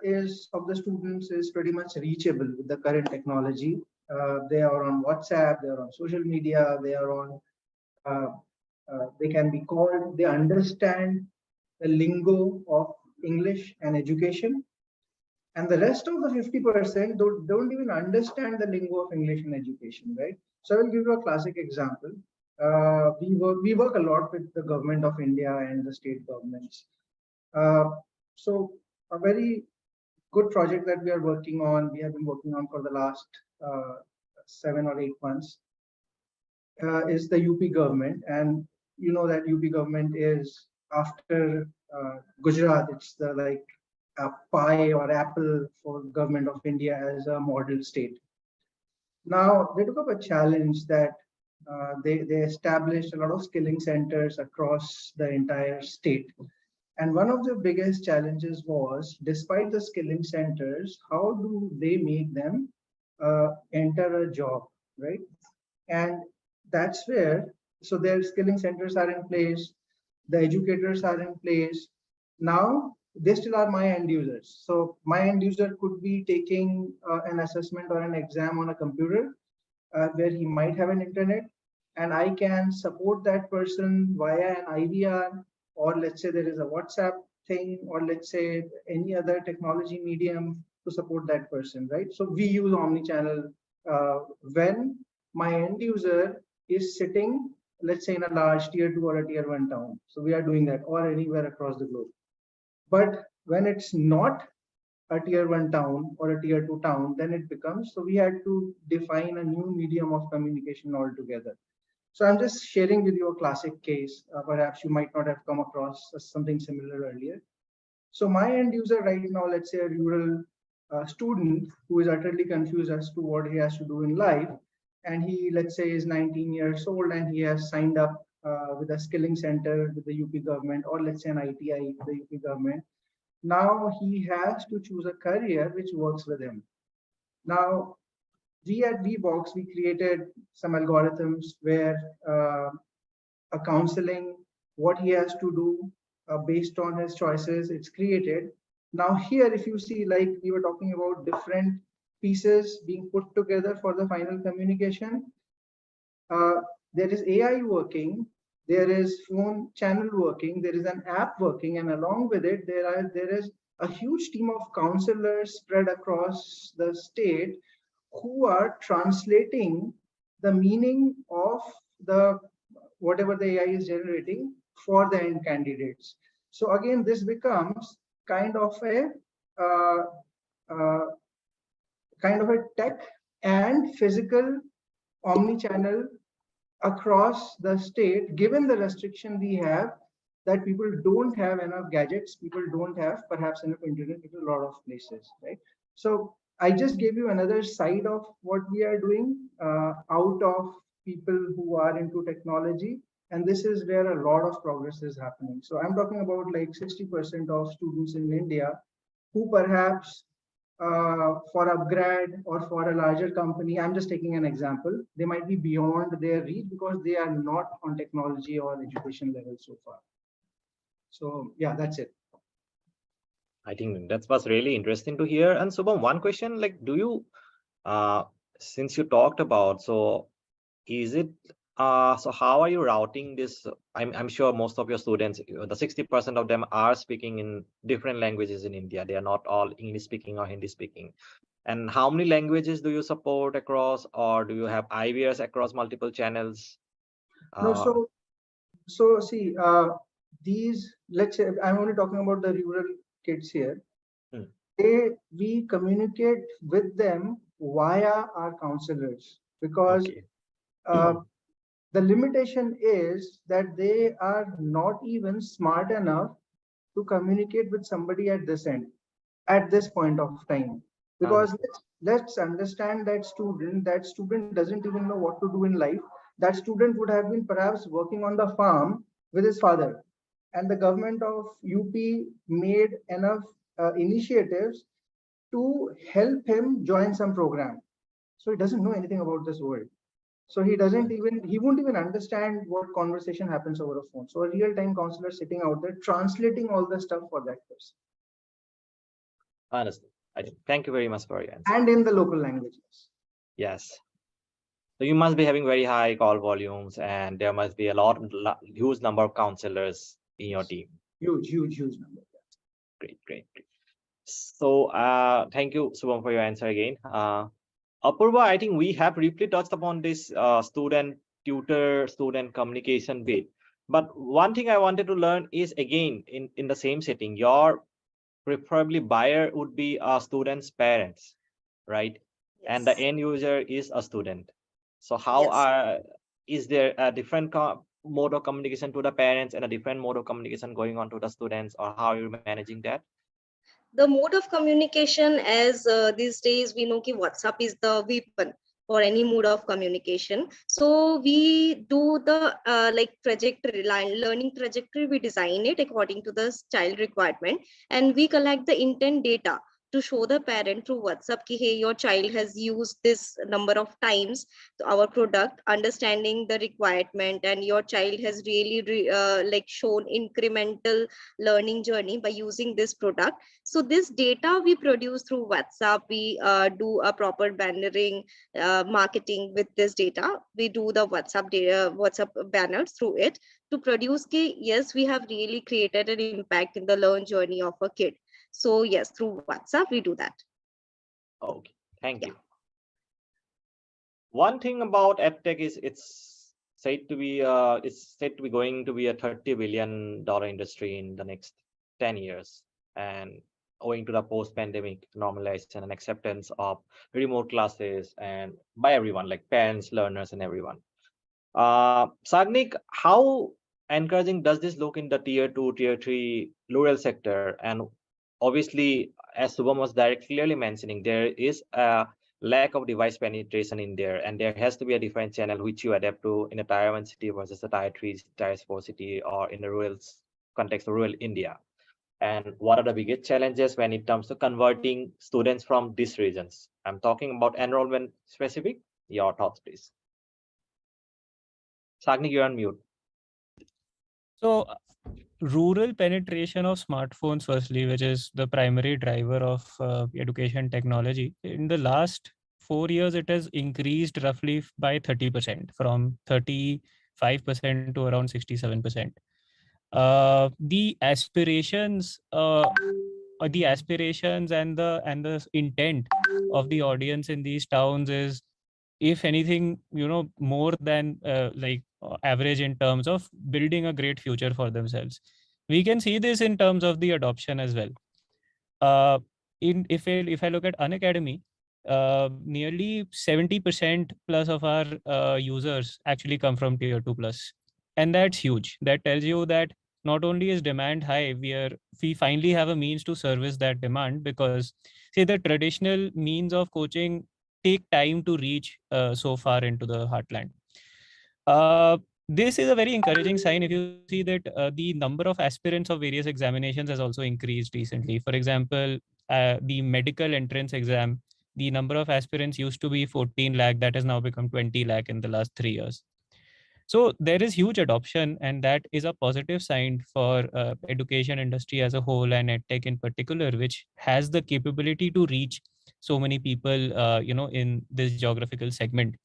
of the students is pretty much reachable with the current technology. They are on WhatsApp, they are on social media, they are on, they can be called, they understand the lingo of English and education. And the rest of the 50% don't even understand the lingo of English in education, right? So I will give you a classic example. We work a lot with the government of India and the state governments. So a very good project that we are working on, we have been working on for the last 7 or 8 months, is the UP government. And you know that UP government is after Gujarat, it's the like a pie or apple for government of India as a model state. Now they took up a challenge that they established a lot of skilling centers across the entire state. And one of the biggest challenges was, despite the skilling centers, how do they make them enter a job, right? And that's where, so their skilling centers are in place, the educators are in place. Now they still are my end users. So my end user could be taking an assessment or an exam on a computer where he might have an internet, and I can support that person via an IVR, or let's say there is a WhatsApp thing, or let's say any other technology medium to support that person, right? So we use omnichannel when my end user is sitting, let's say in a large tier 2 or a tier 1 town. So we are doing that, or anywhere across the globe. But when it's not a tier 1 town or a tier 2 town, then it becomes, so we had to define a new medium of communication altogether. So I'm just sharing with you a classic case. Perhaps you might not have come across something similar earlier. So my end user right now, let's say a rural student who is utterly confused as to what he has to do in life, and he, let's say, is 19 years old and he has signed up with a skilling center with the UP government, or let's say an ITI with the UP government. Now he has to choose a career which works with him. Now, we at VBox, we created some algorithms where a counseling, what he has to do based on his choices, it's created. Now here, if you see, like we were talking about different pieces being put together for the final communication, there is AI working, there is phone channel working, there is an app working, and along with it, there is a huge team of counselors spread across the state who are translating the meaning of the whatever the AI is generating for the end candidates. So again, this becomes kind of a tech and physical omni-channel across the state, given the restriction we have that people don't have enough gadgets, people don't have perhaps enough internet in a lot of places, right? So I just gave you another side of what we are doing out of people who are into technology. And this is where a lot of progress is happening. So I'm talking about like 60% of students in India who perhaps for upgrade or for a larger company, I'm just taking an example, they might be beyond their reach because they are not on technology or education level so far. So yeah, that's it. I think that was really interesting to hear. And Subham, one question, like, do you, since you talked about, so is it, so how are you routing this? I'm sure most of your students, the 60% of them are speaking in different languages in India. They are not all English speaking or Hindi speaking. And how many languages do you support across, or do you have IVRs across multiple channels? No, so see, these, let's say, I'm only talking about the rural kids here. We communicate with them via our counselors, because the limitation is that they are not even smart enough to communicate with somebody at this end, at this point of time. Because let's understand that student doesn't even know what to do in life. That student would have been perhaps working on the farm with his father, and the government of UP made enough initiatives to help him join some program. So he doesn't know anything about this world. So he won't even understand what conversation happens over a phone. So a real-time counselor sitting out there translating all the stuff for that person. Understood. Thank you very much for your answer. And in the local languages. Yes. So you must be having very high call volumes, and there must be a huge number of counselors in your team. Huge number. Great. So thank you, Subham, for your answer again. Apurva, I think we have briefly touched upon this student tutor, student communication bit. But one thing I wanted to learn is, again, in the same setting, your preferably buyer would be a student's parents, right? And the Yes. end user is a student. So how Yes. is there a different mode of communication to the parents and a different mode of communication going on to the students, or how are you managing that? The mode of communication, as these days we know ki WhatsApp is the weapon for any mode of communication. So we do the like trajectory line learning trajectory, we design it according to the child requirement, and we collect the intent data to show the parent through WhatsApp ki hey, your child has used this number of times our product, understanding the requirement, and your child has really like shown incremental learning journey by using this product. So this data we produce through WhatsApp. We do a proper bannering, marketing with this data. We do the WhatsApp data, WhatsApp banners through it to produce ki, yes, we have really created an impact in the learn journey of a kid. So yes, through WhatsApp, we do that. Okay, thank Yeah. you. One thing about edtech is it's said to be going to be a $30 billion industry in the next 10 years, and owing to the post-pandemic normalization and acceptance of remote classes and by everyone, like parents, learners, and everyone. Sagnik, how encouraging does this look in the tier 2, tier 3 rural sector? And obviously, as Subham was clearly mentioning, there is a lack of device penetration in there, and there has to be a different channel which you adapt to in a tier 1 city versus a tier 3, tier 4 city, or in a rural context of rural India. And what are the biggest challenges when it comes to converting students from these regions? I'm talking about enrollment specific. Your thoughts, please. Sagnik, you're on mute. So rural penetration of smartphones, firstly, which is the primary driver of education technology, in the last 4 years, it has increased roughly by 30%, from 35% to around 67%. The aspirations and the intent of the audience in these towns is, if anything, more than average in terms of building a great future for themselves. We can see this in terms of the adoption as well. If I look at Unacademy, nearly 70% plus of our users actually come from tier 2 plus, and that's huge. That tells you that not only is demand high, we finally have a means to service that demand, because say the traditional means of coaching take time to reach so far into the heartland. This is a very encouraging sign if you see that the number of aspirants of various examinations has also increased recently. For example, the medical entrance exam, the number of aspirants used to be 14 lakh, that has now become 20 lakh in the last 3 years. So there is huge adoption, and that is a positive sign for education industry as a whole, and edtech in particular, which has the capability to reach so many people, in this geographical segment.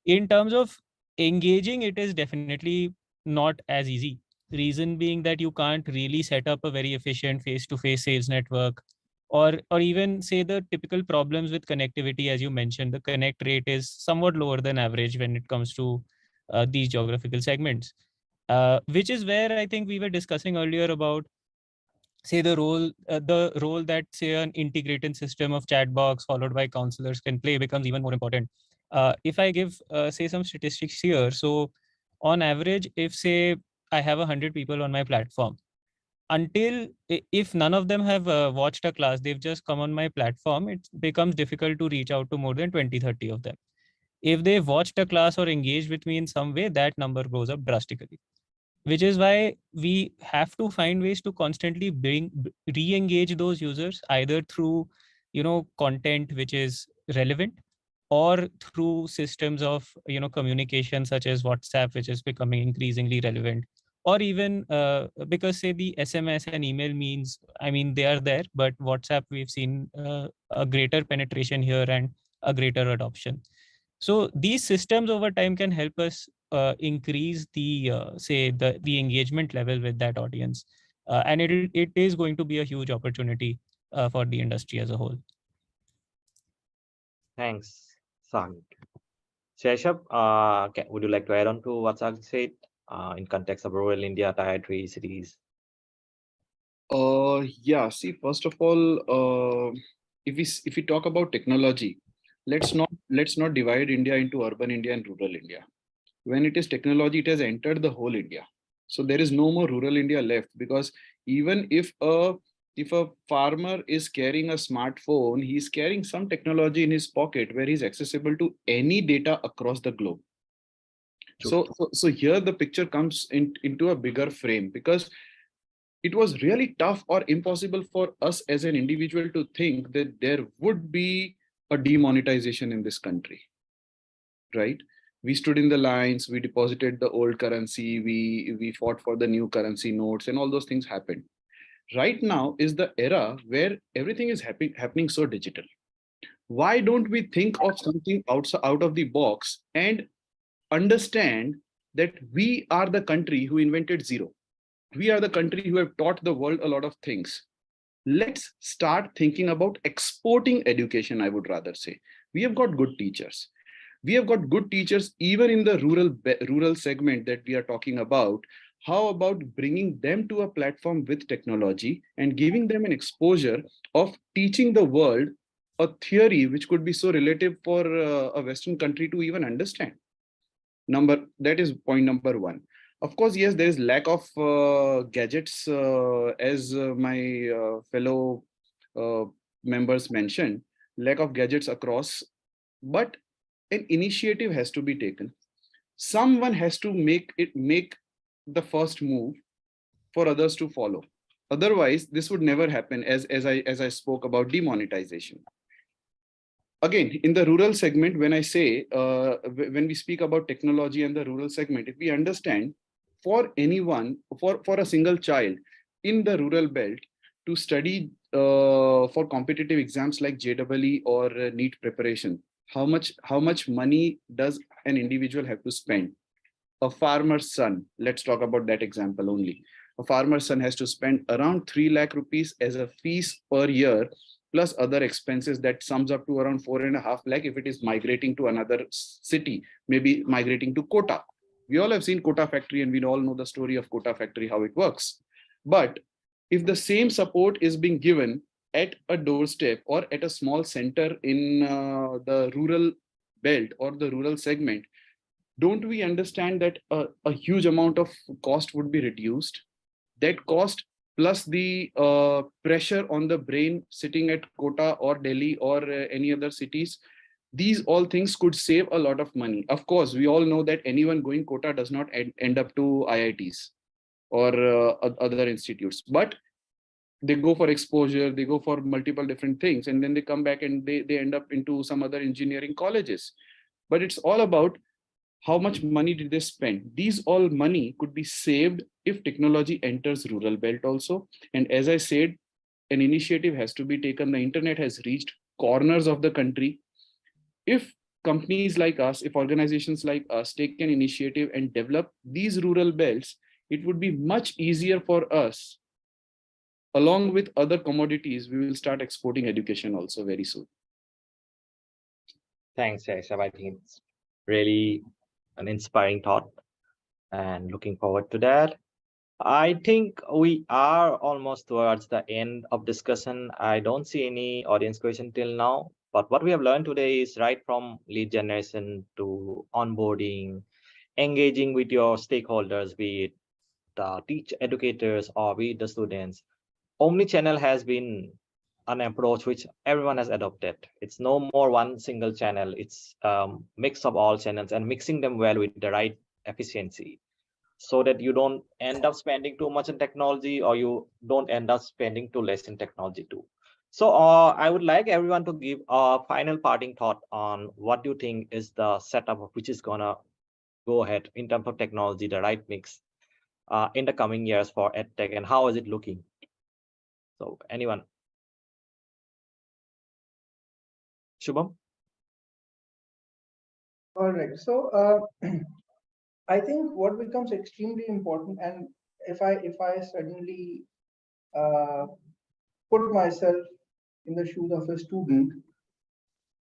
In terms of engaging, it is definitely not as easy. Reason being that you can't really set up a very efficient face-to-face sales network, or even say the typical problems with connectivity. As you mentioned, the connect rate is somewhat lower than average when it comes to these geographical segments, which is where I think we were discussing earlier about, say, the role that, say, an integrated system of chat box followed by counselors can play becomes even more important. If I give say some statistics here, so on average, if say I have 100 people on my platform, if none of them have watched a class, they've just come on my platform, it becomes difficult to reach out to more than 20-30 of them. If they've watched a class or engaged with me in some way, that number goes up drastically, which is why we have to find ways to constantly re-engage those users, either through content which is relevant, or through systems of communication such as WhatsApp, which is becoming increasingly relevant, or even because say the SMS and email means, I mean, they are there, but WhatsApp, we've seen a greater penetration here and a greater adoption. So these systems over time can help us increase the say the engagement level with that audience, and it is going to be a huge opportunity for the industry as a whole. Thanks, Sang. Sheshab, would you like to add on to what Sang said in context of rural India, tier 3 cities? Yeah, see, first of all, if we talk about technology, let's not divide India into urban India and rural India. When it is technology, it has entered the whole India. So there is no more rural India left, because even if a farmer is carrying a smartphone, he's carrying some technology in his pocket where he's accessible to any data across the globe. So here the picture comes into a bigger frame, because it was really tough or impossible for us as an individual to think that there would be a demonetization in this country, right? We stood in the lines, we deposited the old currency, we fought for the new currency notes, and all those things happened. Right now is the era where everything is happening so digital. Why don't we think of something out of the box and understand that we are the country who invented zero? We are the country who have taught the world a lot of things. Let's start thinking about exporting education, I would rather say. We have got good teachers. We have got good teachers even in the rural segment that we are talking about. How about bringing them to a platform with technology and giving them an exposure of teaching the world a theory which could be so relative for a Western country to even understand? That is point number one. Of course, yes, there is lack of gadgets, as my fellow members mentioned, lack of gadgets across, but an initiative has to be taken. Someone has to make the first move for others to follow. Otherwise, this would never happen, as I spoke about demonetization. Again, in the rural segment, when I say, when we speak about technology and the rural segment, if we understand, for anyone, for a single child in the rural belt to study for competitive exams like JEE or NEET preparation, how much money does an individual have to spend? A farmer's son, let's talk about that example only. A farmer's son has to spend around 3 lakh rupees as a fees per year, plus other expenses that sums up to around 4.5 lakh if it is migrating to another city, maybe migrating to Kota. We all have seen Kota factory and we all know the story of Kota factory, how it works. But if the same support is being given at a doorstep or at a small center in the rural belt or the rural segment, don't we understand that a huge amount of cost would be reduced? That cost plus the pressure on the brain sitting at Kota or Delhi or any other cities, these all things could save a lot of money. Of course, we all know that anyone going Kota does not end up to IITs or other institutes, but they go for exposure, they go for multiple different things, and then they come back and they end up into some other engineering colleges. But it's all about how much money did they spend. These all money could be saved if technology enters rural belt also. And as I said, an initiative has to be taken. The internet has reached corners of the country. If companies like us, if organizations like us take an initiative and develop these rural belts, it would be much easier for us. Along with other commodities, we will start exporting education also very soon. Thanks, Sheshab. I think it's really an inspiring thought and looking forward to that. I think we are almost towards the end of discussion. I don't see any audience question till now, but what we have learned today is right from lead generation to onboarding, engaging with your stakeholders, be it the educators or be it the students. Omnichannel has been an approach which everyone has adopted. It's no more one single channel. It's mix of all channels and mixing them well with the right efficiency, so that you don't end up spending too much in technology or you don't end up spending too less in technology too. So I would like everyone to give a final parting thought on what do you think is the setup of which is gonna go ahead in terms of technology, the right mix in the coming years for EdTech, and how is it looking? So anyone? Shubham? All right. So I think what becomes extremely important, and if I suddenly put myself in the shoes of a student,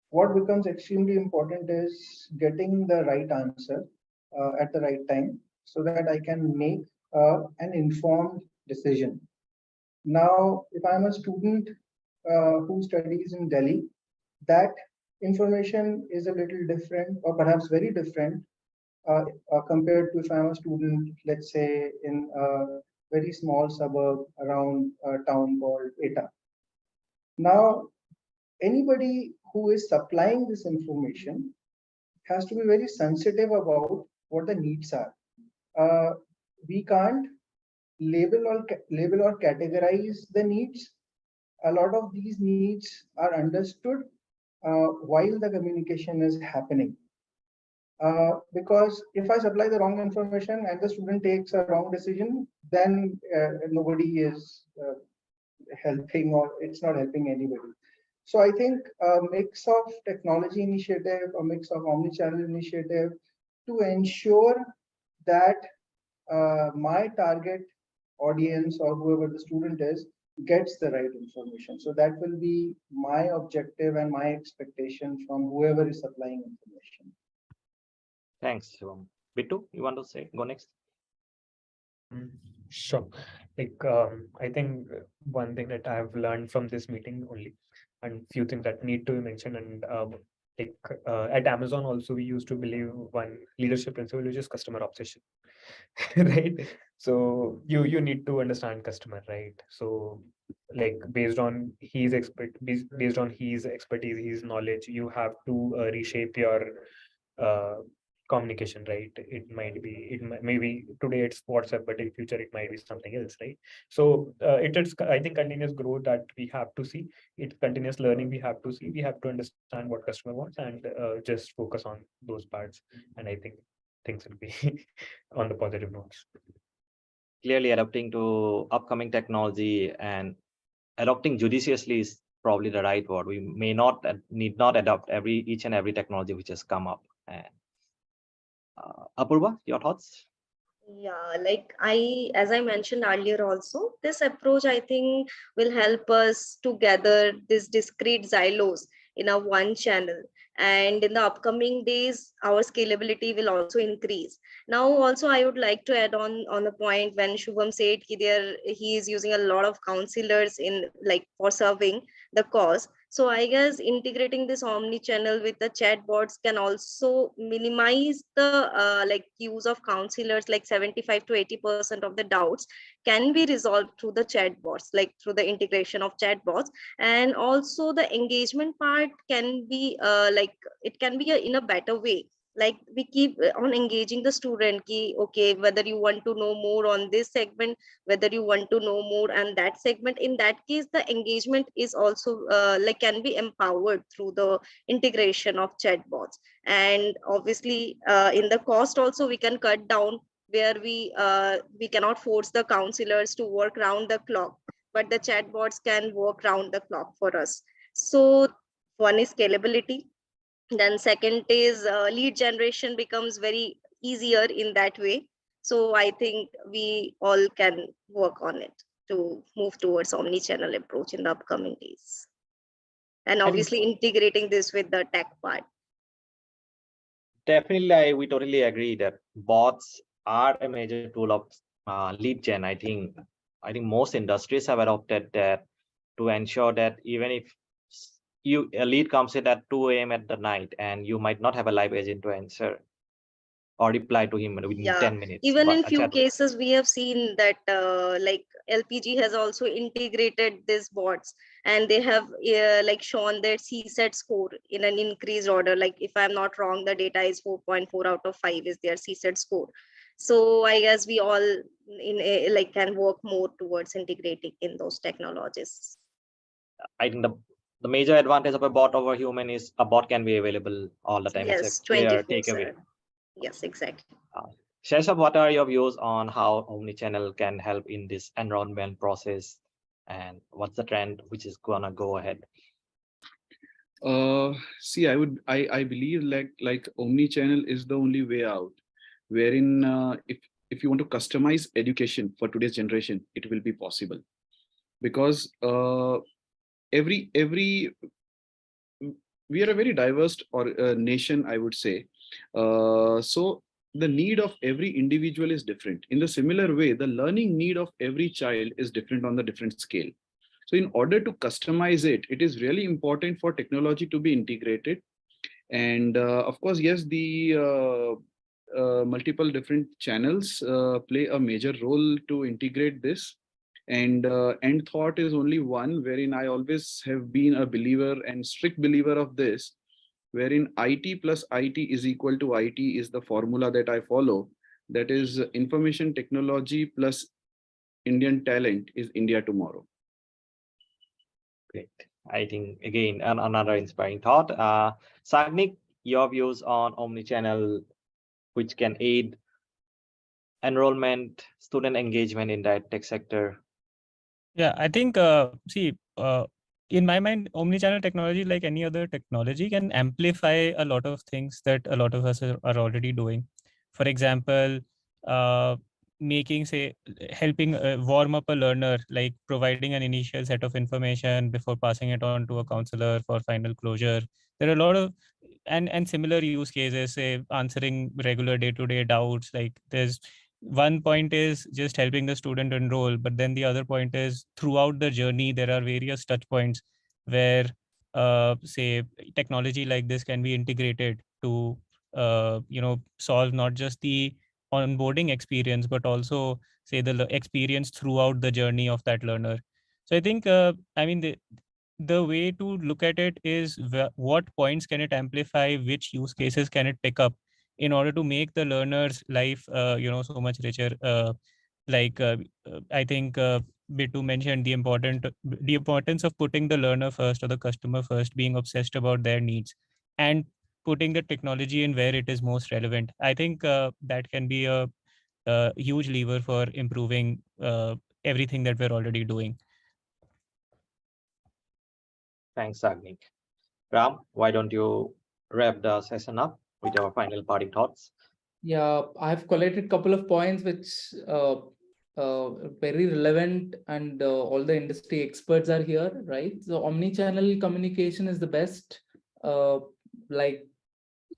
what becomes extremely important is getting the right answer at the right time so that I can make an informed decision. Now, if I'm a student who studies in Delhi, that information is a little different or perhaps very different compared to if I'm a student, let's say, in a very small suburb around a town called Eta. Now, anybody who is supplying this information has to be very sensitive about what the needs are. We can't label or categorize the needs. A lot of these needs are understood while the communication is happening. Because if I supply the wrong information and the student takes a wrong decision, then nobody is helping, or it's not helping anybody. So I think a mix of technology initiative, a mix of omnichannel initiative to ensure that my target audience or whoever the student is gets the right information. So that will be my objective and my expectation from whoever is supplying information. Thanks. Bittu, you want to say, go next? Sure. I think one thing that I've learned from this meeting only, and few things that need to be mentioned, and at Amazon also we used to believe one leadership principle, which is customer obsession. Right? So you need to understand customer, right? So based on his based on his expertise, his knowledge, you have to reshape your communication, right? Maybe today it's WhatsApp, but in future it might be something else, right? So it's, I think, continuous growth that we have to see. It's continuous learning we have to see. We have to understand what customer wants and just focus on those parts. And I think things will be on the positive notes. Clearly adapting to upcoming technology and adopting judiciously is probably the right word. We may not need not adopt each and every technology which has come up. And Apurva, your thoughts? Yeah, as I mentioned earlier also, this approach I think will help us to gather these discrete silos in a one channel. And in the upcoming days, our scalability will also increase. Now, also, I would like to add on the point when Shubham said he is using a lot of counselors in for serving the cause. So I guess integrating this omni-channel with the chatbots can also minimize the use of counselors. Like 75 to 80% of the doubts can be resolved through the chatbots, through the integration of chatbots. And also the engagement part can be it can be in a better way. Like we keep on engaging the student key, okay, whether you want to know more on this segment, whether you want to know more on that segment. In that case, the engagement is also can be empowered through the integration of chatbots. And obviously in the cost also we can cut down, where we cannot force the counselors to work round the clock, but the chatbots can work round the clock for us. So one is scalability, then second is lead generation becomes very easier in that way. So I think we all can work on it to move towards omni-channel approach in the upcoming days, and obviously integrating this with the tech part. Definitely, we totally agree that bots are a major tool of lead gen. I think most industries have adopted that to ensure that even if a lead comes in at 2 a.m. at the night and you might not have a live agent to answer or reply to him within 10 minutes. Even in few cases, we have seen that LPG has also integrated these bots, and they have shown their CSAT score in an increased order. Like if I'm not wrong, the data is 4.4 out of 5 is their CSAT score. So I guess we all can work more towards integrating in those technologies. I think the major advantage of a bot over human is a bot can be available all the time. Yes, it's a clear takeaway. Yes, exactly. Shesha, what are your views on how omnichannel can help in this enrollment process, and what's the trend which is gonna go ahead? See, I believe like omnichannel is the only way out, wherein if you want to customize education for today's generation, it will be possible. Because we are a very diverse nation, I would say. So the need of every individual is different. In the similar way, the learning need of every child is different on the different scale. So in order to customize it, it is really important for technology to be integrated. And of course, yes, the multiple different channels play a major role to integrate this. And end thought is only one, wherein I always have been a believer and strict believer of this, wherein IT plus IT is equal to IT is the formula that I follow. That is information technology plus Indian talent is India tomorrow. Great. I think again another inspiring thought. Sagnik, your views on omnichannel, which can aid enrollment, student engagement in that tech sector. Yeah, I think in my mind, omnichannel technology, like any other technology, can amplify a lot of things that a lot of us are already doing. For example, helping warm up a learner, like providing an initial set of information before passing it on to a counselor for final closure. There are a lot of and similar use cases, say answering regular day-to-day doubts. Like there's one point is just helping the student enroll, but then the other point is throughout the journey there are various touch points where say technology like this can be integrated to solve not just the onboarding experience but also say the experience throughout the journey of that learner. So I think the way to look at it is what points can it amplify, which use cases can it pick up in order to make the learner's life so much richer. I think Bitu mentioned the importance of putting the learner first or the customer first, being obsessed about their needs and putting the technology in where it is most relevant. I think that can be a huge lever for improving everything that we're already doing. Thanks, Sagnik. Ram, why don't you wrap the session up with your final parting thoughts? Yeah, I've collated a couple of points which very relevant, and all the industry experts are here, right? So omni-channel communication is the best. Like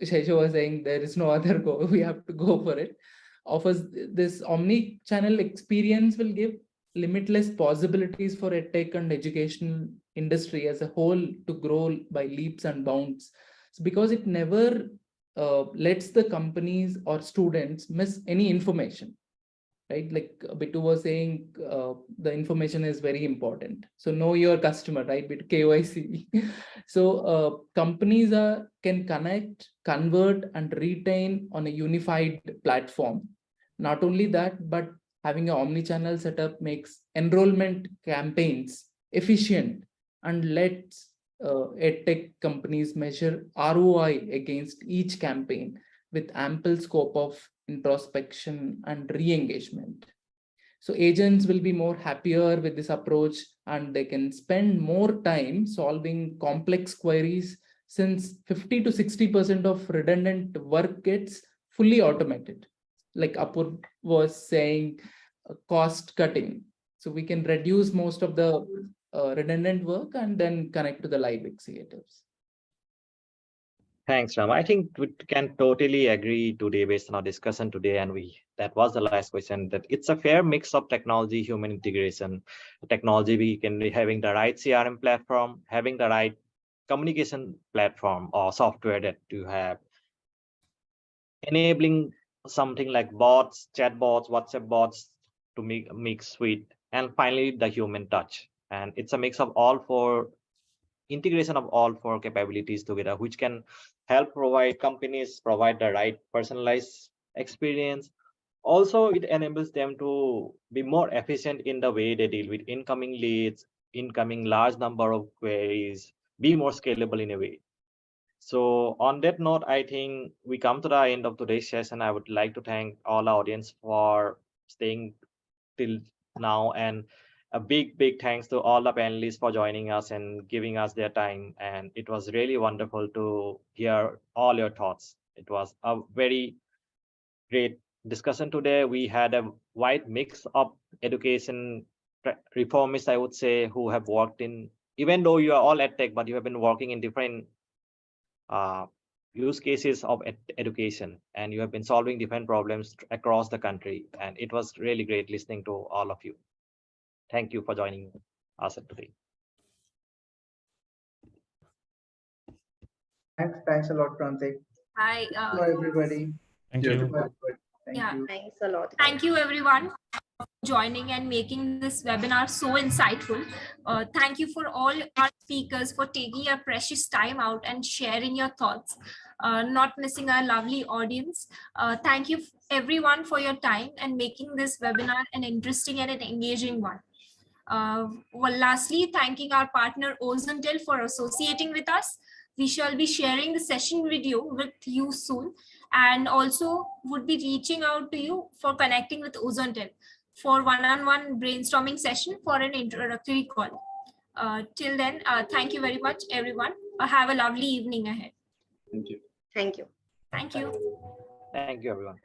Shesha was saying, there is no other go. We have to go for it. Offers this omni-channel experience will give limitless possibilities for edtech and educational industry as a whole to grow by leaps and bounds. So because it never lets the companies or students miss any information, right? Like Bitu was saying, the information is very important. So know your customer, right? Bit KYC. So companies can connect, convert, and retain on a unified platform. Not only that, but having an omni-channel setup makes enrollment campaigns efficient and lets edtech companies measure ROI against each campaign with ample scope of introspection and re-engagement. So agents will be more happier with this approach, and they can spend more time solving complex queries, since 50 to 60% of redundant work gets fully automated. Like Apur was saying, cost cutting. So we can reduce most of the redundant work and then connect to the live executives. Thanks, Ram. I think we can totally agree today based on our discussion today, and that was the last question, that it's a fair mix of technology, human integration. Technology, we can be having the right CRM platform, having the right communication platform or software that you have, enabling something like bots, chat bots, WhatsApp bots to mix suite, and finally the human touch. And it's a mix of all four, integration of all four capabilities together, which can help companies provide the right personalized experience. Also, it enables them to be more efficient in the way they deal with incoming leads, incoming large number of queries, be more scalable in a way. So on that note, I think we come to the end of today's session. I would like to thank all our audience for staying till now, and a big thanks to all the panelists for joining us and giving us their time. And it was really wonderful to hear all your thoughts. It was a very great discussion today. We had a wide mix of education reformists, I would say, who have worked in even though you are all at tech, but you have been working in different use cases of education, and you have been solving different problems across the country. And it was really great listening to all of you. Thank you for joining us today. Thanks a lot, Prantik. Hi. Hello, everybody. Thank Yeah. you. Thank Yeah. you. Thanks a lot. Thank you, everyone, for joining and making this webinar so insightful. Thank you for all our speakers for taking your precious time out and sharing your thoughts, not missing our lovely audience. Thank you, everyone, for your time and making this webinar an interesting and an engaging one. Well, lastly, thanking our partner Ozontel for associating with us. We shall be sharing the session video with you soon, and also would be reaching out to you for connecting with Ozontel for one-on-one brainstorming session for an introductory call. Till then, thank you very much, everyone. Have a lovely evening ahead. Thank you. Thank you. Thank you. Thank you, everyone.